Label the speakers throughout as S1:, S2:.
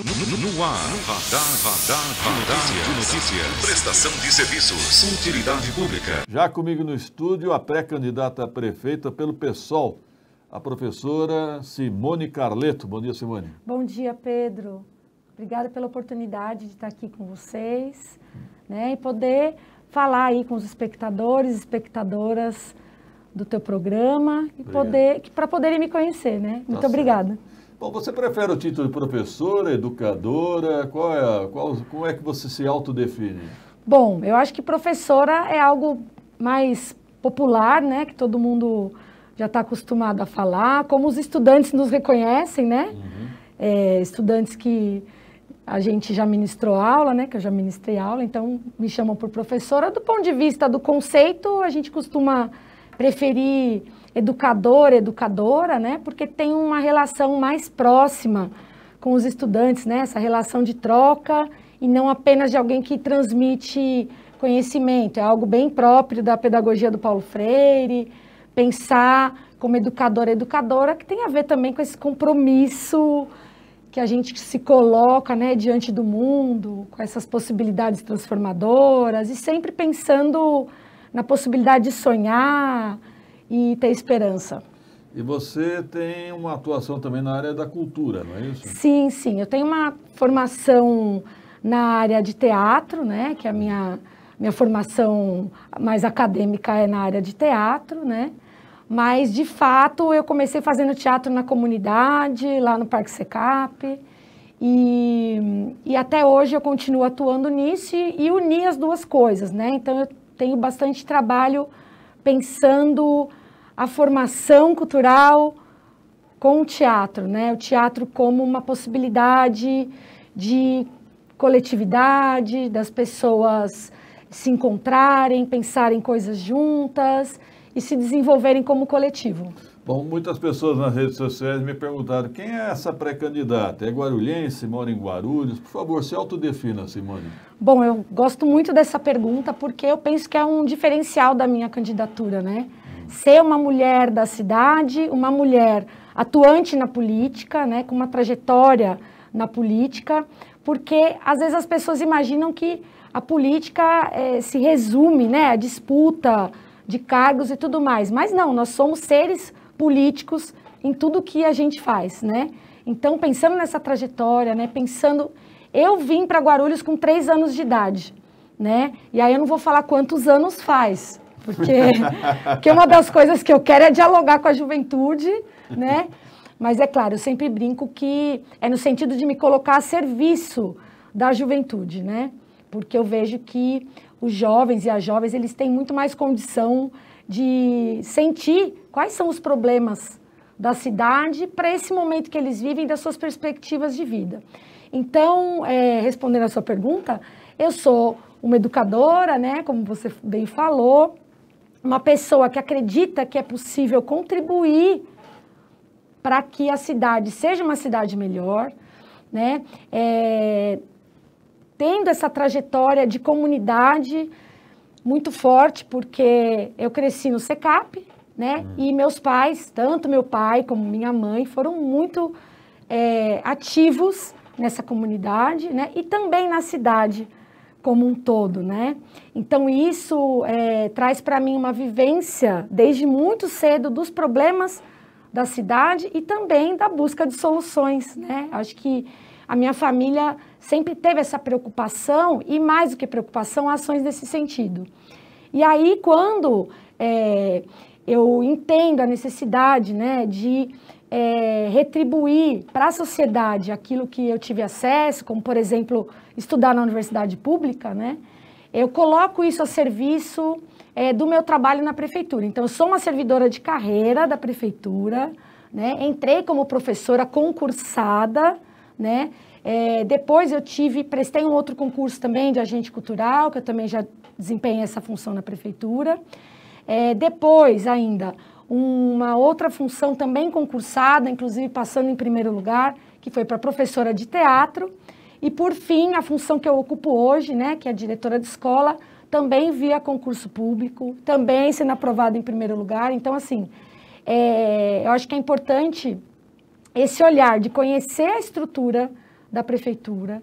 S1: No ar, Radar de Notícias. Prestação de serviços. Utilidade pública.
S2: Já comigo no estúdio, a pré-candidata a prefeita pelo PSOL, a professora Simone Carleto. Bom dia, Simone.
S3: Bom dia, Pedro. Obrigada pela oportunidade de estar aqui com vocês, né, e poder falar aí com os espectadores e espectadoras do teu programa e para poderem me conhecer, né? Muito obrigada.
S2: Bom, você prefere o título de professora, educadora? Como é que você se autodefine?
S3: Bom, eu acho que professora é algo mais popular, né? Que todo mundo já está acostumado a falar. Como os estudantes nos reconhecem, né? Estudantes que a gente já ministrou aula, né? Que eu já ministrei aula, então me chamam por professora. Do ponto de vista do conceito, a gente costuma preferir educador, educadora, né? Porque tem uma relação mais próxima com os estudantes, né? Essa relação de troca e não apenas de alguém que transmite conhecimento. É algo bem próprio da pedagogia do Paulo Freire, pensar como educadora, educadora, que tem a ver também com esse compromisso que a gente se coloca, né, diante do mundo, com essas possibilidades transformadoras e sempre pensando na possibilidade de sonhar e ter esperança.
S2: E você tem uma atuação também na área da cultura, não é isso?
S3: Sim, sim. Eu tenho uma formação na área de teatro, né? Que a minha formação mais acadêmica é na área de teatro, né? Mas, de fato, eu comecei fazendo teatro na comunidade, lá no Parque Secap, e até hoje eu continuo atuando nisso e uni as duas coisas, né? Então, eu tenho bastante trabalho pensando a formação cultural com o teatro, né? O teatro como uma possibilidade de coletividade, das pessoas se encontrarem, pensarem coisas juntas e se desenvolverem como coletivo.
S2: Bom, muitas pessoas nas redes sociais me perguntaram quem é essa pré-candidata? É guarulhense, mora em Guarulhos? Por favor, se autodefina, Simone.
S3: Bom, eu gosto muito dessa pergunta porque eu penso que é um diferencial da minha candidatura, né? Ser uma mulher da cidade, uma mulher atuante na política, né, com uma trajetória na política, porque às vezes as pessoas imaginam que a política se resume, né, a disputa de cargos e tudo mais, mas não, nós somos seres políticos em tudo que a gente faz, né? Então, pensando nessa trajetória, né, eu vim para Guarulhos com 3 anos de idade, né? E aí eu não vou falar quantos anos faz, porque uma das coisas que eu quero é dialogar com a juventude, né? Mas é claro, eu sempre brinco que é no sentido de me colocar a serviço da juventude, né? Porque eu vejo que os jovens e as jovens, eles têm muito mais condição de sentir quais são os problemas da cidade para esse momento que eles vivem, das suas perspectivas de vida. Então, respondendo a sua pergunta, eu sou uma educadora, né? Como você bem falou, uma pessoa que acredita que é possível contribuir para que a cidade seja uma cidade melhor, né? Tendo essa trajetória de comunidade muito forte, porque eu cresci no Secap, né? E meus pais, tanto meu pai como minha mãe, foram muito ativos nessa comunidade, né? E também na cidade como um todo, né? Então, isso traz para mim uma vivência, desde muito cedo, dos problemas da cidade e também da busca de soluções, né? Acho que a minha família sempre teve essa preocupação e, mais do que preocupação, ações nesse sentido. E aí, quando eu entendo a necessidade, né, de retribuir para a sociedade aquilo que eu tive acesso, como, por exemplo, estudar na universidade pública, né, eu coloco isso a serviço do meu trabalho na prefeitura. Então, eu sou uma servidora de carreira da prefeitura, né, entrei como professora concursada, né, depois eu prestei um outro concurso também de agente cultural, que eu também já desempenhei essa função na prefeitura. Depois, ainda, uma outra função também concursada, inclusive passando em primeiro lugar, que foi para professora de teatro. E, por fim, a função que eu ocupo hoje, né, que é diretora de escola, também via concurso público, também sendo aprovada em primeiro lugar. Então, assim, eu acho que é importante esse olhar de conhecer a estrutura da prefeitura,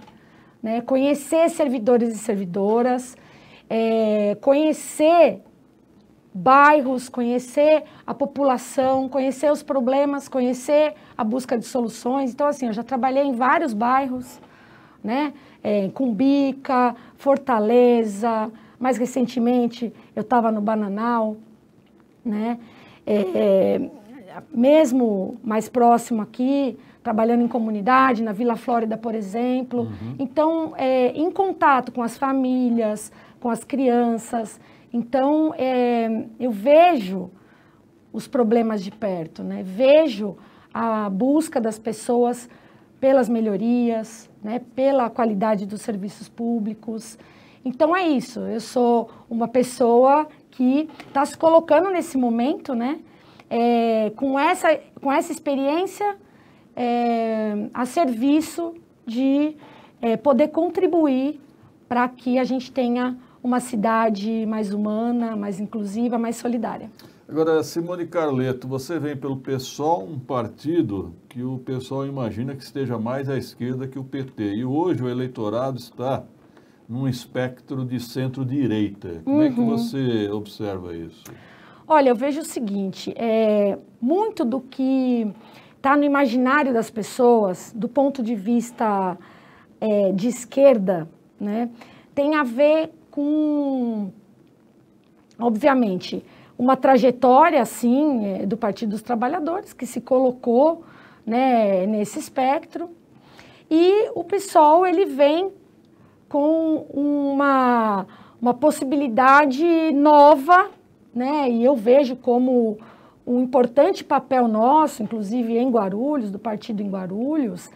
S3: né? Conhecer servidores e servidoras, conhecer bairros, conhecer a população, conhecer os problemas, conhecer a busca de soluções. Então, assim, eu já trabalhei em vários bairros, né? Cumbica, Fortaleza, mais recentemente eu estava no Bananal, né? Mesmo mais próximo aqui, trabalhando em comunidade, na Vila Flórida, por exemplo. Então, em contato com as famílias, com as crianças. Então, eu vejo os problemas de perto, né? Vejo a busca das pessoas pelas melhorias, né? Pela qualidade dos serviços públicos. Então, é isso. Eu sou uma pessoa que está se colocando nesse momento, né? Com essa experiência a serviço de poder contribuir para que a gente tenha uma cidade mais humana, mais inclusiva, mais solidária.
S2: Agora, Simone Carleto, você vem pelo PSOL, um partido que o pessoal imagina que esteja mais à esquerda que o PT. E hoje o eleitorado está num espectro de centro-direita. Como é que você observa isso?
S3: Olha, eu vejo o seguinte, muito do que está no imaginário das pessoas, do ponto de vista de esquerda, né, tem a ver com, obviamente, uma trajetória, assim, do Partido dos Trabalhadores, que se colocou, né, nesse espectro, e o PSOL, ele vem com uma possibilidade nova, né, e eu vejo como um importante papel nosso, inclusive em Guarulhos, do partido em Guarulhos,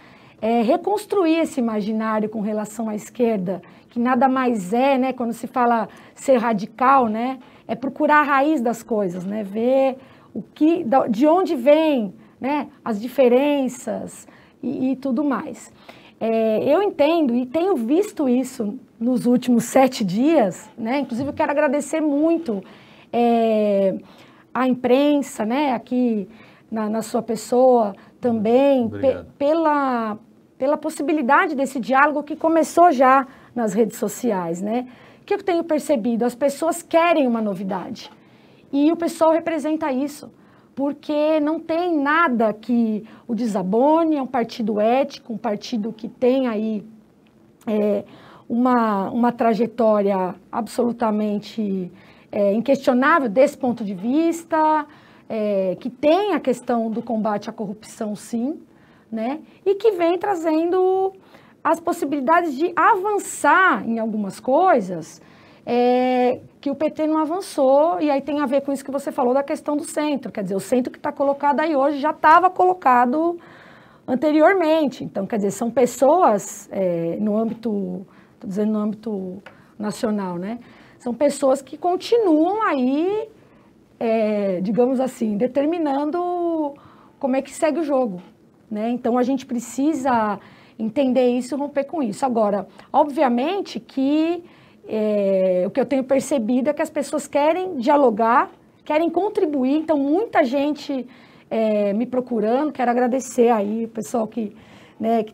S3: reconstruir esse imaginário com relação à esquerda, que nada mais né, quando se fala ser radical, né, é procurar a raiz das coisas, né, ver de onde vem, né, as diferenças e tudo mais. Eu entendo e tenho visto isso nos últimos 7 dias, né, inclusive eu quero agradecer muito a imprensa, né, aqui na sua pessoa também, pela possibilidade desse diálogo que começou já nas redes sociais, né? O que eu tenho percebido? As pessoas querem uma novidade e o pessoal representa isso, porque não tem nada que o desabone, é um partido ético, um partido que tem aí uma trajetória absolutamente inquestionável desse ponto de vista, que tem a questão do combate à corrupção, sim, né? E que vem trazendo as possibilidades de avançar em algumas coisas que o PT não avançou, e aí tem a ver com isso que você falou da questão do centro, quer dizer, o centro que está colocado aí hoje já estava colocado anteriormente, então, quer dizer, são pessoas no âmbito, estou dizendo no âmbito nacional, né? São pessoas que continuam aí, digamos assim, determinando como é que segue o jogo, né? Então, a gente precisa entender isso e romper com isso. Agora, obviamente que o que eu tenho percebido é que as pessoas querem dialogar, querem contribuir, então muita gente me procurando, quero agradecer aí o pessoal que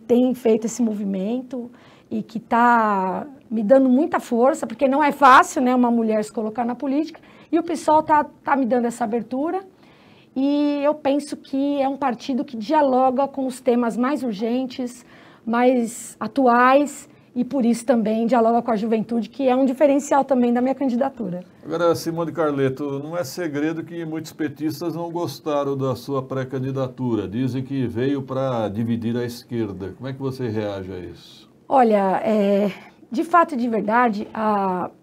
S3: tem feito esse movimento e que está me dando muita força, porque não é fácil, né, uma mulher se colocar na política, e o pessoal tá me dando essa abertura, e eu penso que é um partido que dialoga com os temas mais urgentes, mais atuais, e por isso também dialoga com a juventude, que é um diferencial também da minha candidatura.
S2: Agora, Simone Carleto, não é segredo que muitos petistas não gostaram da sua pré-candidatura, dizem que veio para dividir a esquerda. Como é que você reage a isso?
S3: Olha, de fato e de verdade,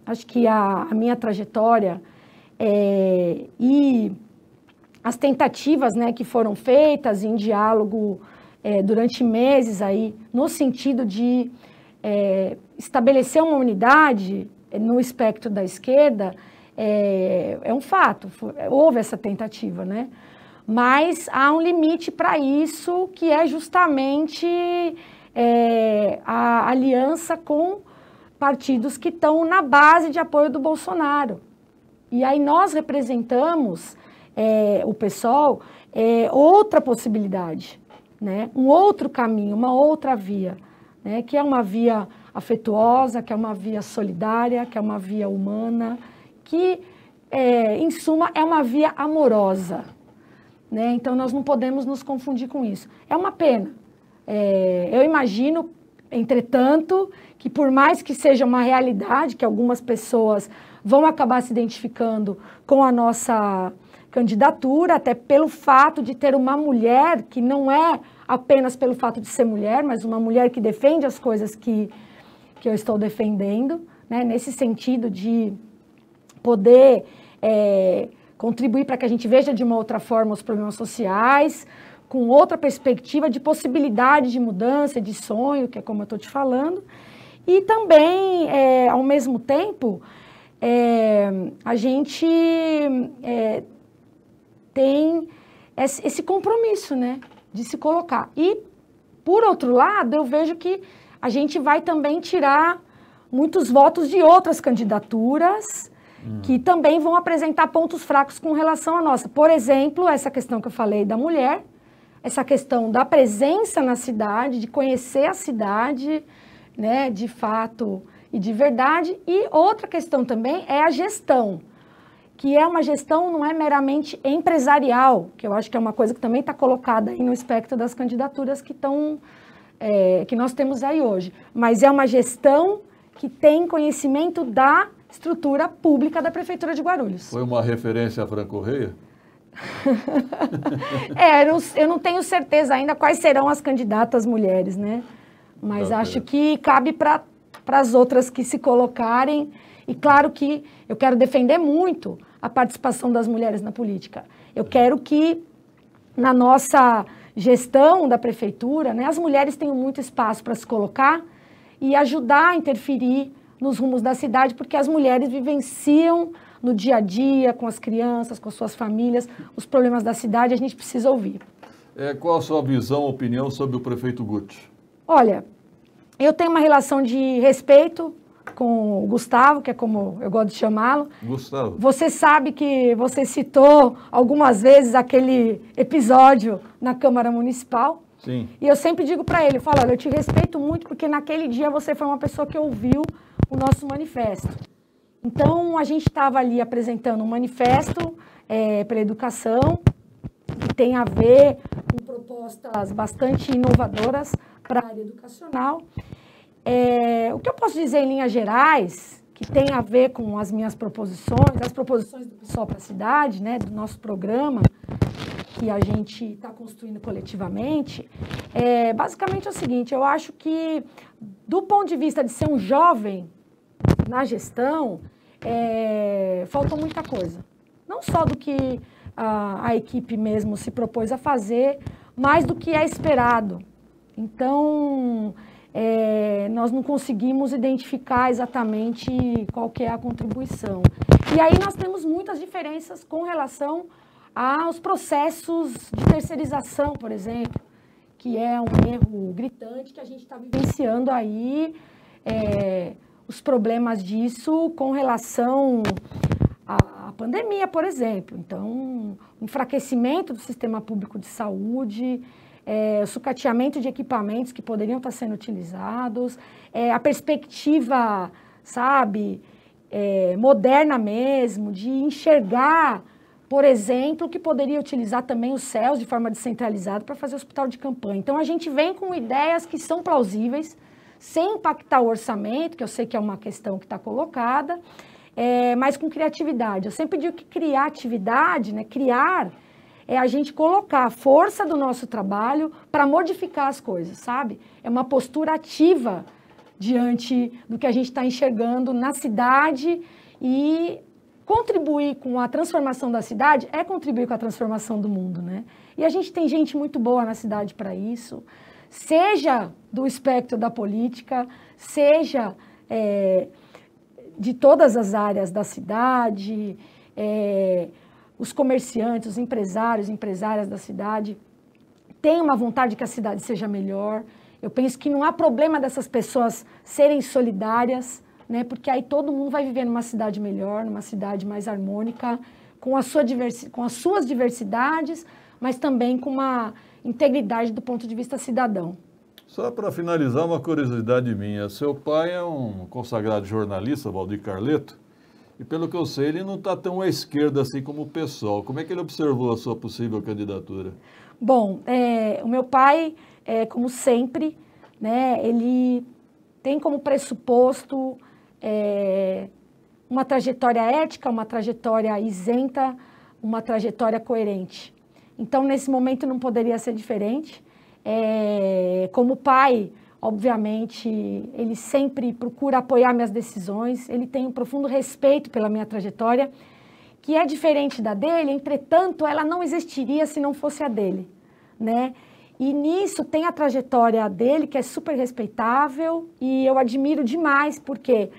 S3: acho que a minha trajetória e as tentativas, né, que foram feitas em diálogo durante meses aí, no sentido de estabelecer uma unidade no espectro da esquerda, é um fato, houve essa tentativa, né? Mas há um limite para isso, que é justamente a aliança com partidos que estão na base de apoio do Bolsonaro. E aí nós representamos, o PSOL, outra possibilidade, né? Um outro caminho, uma outra via. né, que é uma via afetuosa, que é uma via solidária, que é uma via humana, que, em suma, é uma via amorosa. Né? Então, nós não podemos nos confundir com isso. É uma pena. Eu imagino, entretanto, que por mais que seja uma realidade, que algumas pessoas vão acabar se identificando com a nossa candidatura, até pelo fato de ter uma mulher que não é apenas pelo fato de ser mulher, mas uma mulher que defende as coisas que eu estou defendendo, né? Nesse sentido de poder contribuir para que a gente veja de uma outra forma os problemas sociais, com outra perspectiva de possibilidade de mudança, de sonho, que é como eu estou te falando. E também, ao mesmo tempo, a gente tem esse compromisso, né, de se colocar. E, por outro lado, eu vejo que a gente vai também tirar muitos votos de outras candidaturas que também vão apresentar pontos fracos com relação à nossa. Por exemplo, essa questão que eu falei da mulher, essa questão da presença na cidade, de conhecer a cidade, né, de fato e de verdade. E outra questão também é a gestão, que é uma gestão não é meramente empresarial, que eu acho que é uma coisa que também está colocada aí no espectro das candidaturas que nós temos aí hoje. Mas é uma gestão que tem conhecimento da estrutura pública da Prefeitura de Guarulhos.
S2: Foi uma referência a Fran Correia?
S3: Eu não tenho certeza ainda quais serão as candidatas mulheres, né? Mas acho que cabe para as outras que se colocarem. E claro que eu quero defender muito a participação das mulheres na política. Eu quero que na nossa gestão da prefeitura, né, as mulheres tenham muito espaço para se colocar e ajudar a interferir nos rumos da cidade, porque as mulheres vivenciam no dia a dia, com as crianças, com suas famílias, os problemas da cidade, a gente precisa ouvir.
S2: Qual a sua visão, opinião sobre o prefeito Guti?
S3: Olha, eu tenho uma relação de respeito com o Gustavo, que é como eu gosto de chamá-lo.
S2: Gustavo.
S3: Você sabe que você citou algumas vezes aquele episódio na Câmara Municipal.
S2: Sim.
S3: E eu sempre digo para ele, olha, eu te respeito muito porque naquele dia você foi uma pessoa que ouviu o nosso manifesto. Então, a gente estava ali apresentando um manifesto pela educação, que tem a ver com propostas bastante inovadoras para a área educacional. O que eu posso dizer em linhas gerais, que tem a ver com as minhas proposições, as proposições do PSOL para a cidade, né, do nosso programa, que a gente está construindo coletivamente, basicamente é o seguinte, eu acho que, do ponto de vista de ser um jovem na gestão, faltou muita coisa. Não só do que a equipe mesmo se propôs a fazer, mas do que é esperado. Então, nós não conseguimos identificar exatamente qual que é a contribuição. E aí nós temos muitas diferenças com relação aos processos de terceirização, por exemplo, que é um erro gritante que a gente está vivenciando aí, os problemas disso com relação à pandemia, por exemplo. Então, o enfraquecimento do sistema público de saúde, o sucateamento de equipamentos que poderiam estar sendo utilizados, a perspectiva, sabe, moderna mesmo, de enxergar, por exemplo, que poderia utilizar também os céus de forma descentralizada para fazer hospital de campanha. Então, a gente vem com ideias que são plausíveis, sem impactar o orçamento, que eu sei que é uma questão que está colocada, mas com criatividade. Eu sempre digo que criatividade, né, criar, é a gente colocar a força do nosso trabalho para modificar as coisas, sabe? É uma postura ativa diante do que a gente está enxergando na cidade e contribuir com a transformação da cidade é contribuir com a transformação do mundo, né? E a gente tem gente muito boa na cidade para isso, seja do espectro da política, seja de todas as áreas da cidade, os comerciantes, os empresários, empresárias da cidade têm uma vontade que a cidade seja melhor. Eu penso que não há problema dessas pessoas serem solidárias, né? Porque aí todo mundo vai viver numa cidade melhor, numa cidade mais harmônica, com as suas diversidades, mas também com uma integridade do ponto de vista cidadão.
S2: Só para finalizar, uma curiosidade minha. Seu pai é um consagrado jornalista, Valdir Carleto, e pelo que eu sei, ele não está tão à esquerda assim como o PSOL. Como é que ele observou a sua possível candidatura?
S3: Bom, o meu pai, como sempre, né, ele tem como pressuposto uma trajetória ética, uma trajetória isenta, uma trajetória coerente. Então, nesse momento, não poderia ser diferente. Como pai, obviamente, ele sempre procura apoiar minhas decisões, ele tem um profundo respeito pela minha trajetória, que é diferente da dele, entretanto, ela não existiria se não fosse a dele, né? E nisso tem a trajetória dele, que é super respeitável, e eu admiro demais, porque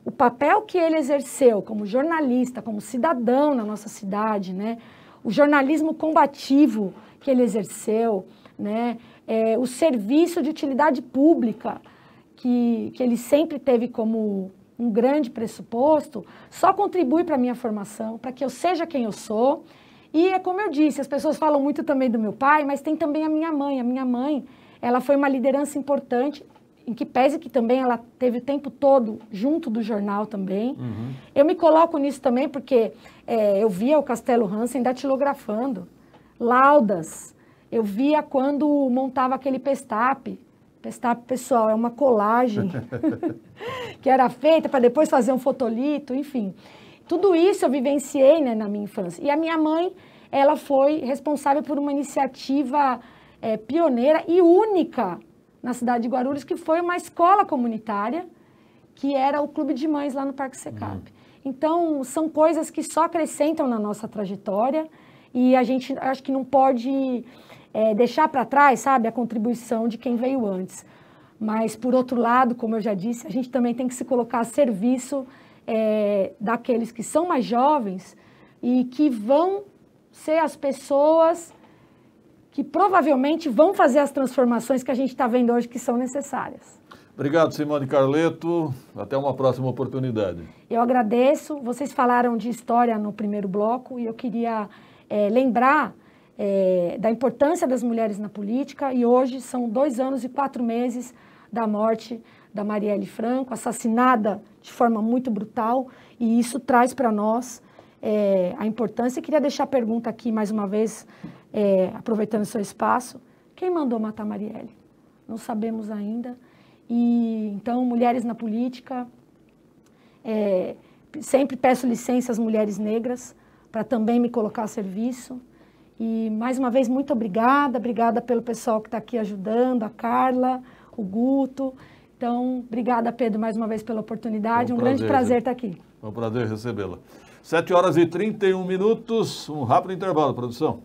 S3: o papel que ele exerceu como jornalista, como cidadão na nossa cidade, né? O jornalismo combativo que ele exerceu, né? O serviço de utilidade pública que ele sempre teve como um grande pressuposto, só contribui para a minha formação, para que eu seja quem eu sou. E é como eu disse, as pessoas falam muito também do meu pai, mas tem também a minha mãe. A minha mãe, ela foi uma liderança importante, em que pese que também ela teve o tempo todo junto do jornal também. Uhum. Eu me coloco nisso também porque eu via o Castelo Hansen datilografando, laudas. Eu via quando montava aquele pestape. Pestape, pessoal, é uma colagem que era feita para depois fazer um fotolito, enfim. Tudo isso eu vivenciei, né, na minha infância. E a minha mãe, ela foi responsável por uma iniciativa pioneira e única na cidade de Guarulhos, que foi uma escola comunitária, que era o Clube de Mães lá no Parque Secap. Então, são coisas que só acrescentam na nossa trajetória e a gente acho que não pode deixar para trás, sabe, a contribuição de quem veio antes. Mas, por outro lado, como eu já disse, a gente também tem que se colocar a serviço daqueles que são mais jovens e que vão ser as pessoas que provavelmente vão fazer as transformações que a gente está vendo hoje que são necessárias.
S2: Obrigado, Simone Carleto. Até uma próxima oportunidade.
S3: Eu agradeço. Vocês falaram de história no primeiro bloco e eu queria lembrar da importância das mulheres na política, e hoje são 2 anos e 4 meses da morte da Marielle Franco, assassinada de forma muito brutal, e isso traz para nós a importância. E queria deixar a pergunta aqui mais uma vez, aproveitando o seu espaço: quem mandou matar Marielle? Não sabemos ainda. E então, mulheres na política, sempre peço licença às mulheres negras para também me colocar a serviço. E, mais uma vez, muito obrigada. Obrigada pelo pessoal que está aqui ajudando, a Carla, o Guto. Então, obrigada, Pedro, mais uma vez pela oportunidade. Um grande prazer estar aqui.
S2: Foi um prazer recebê-la. 7h31, um rápido intervalo, produção.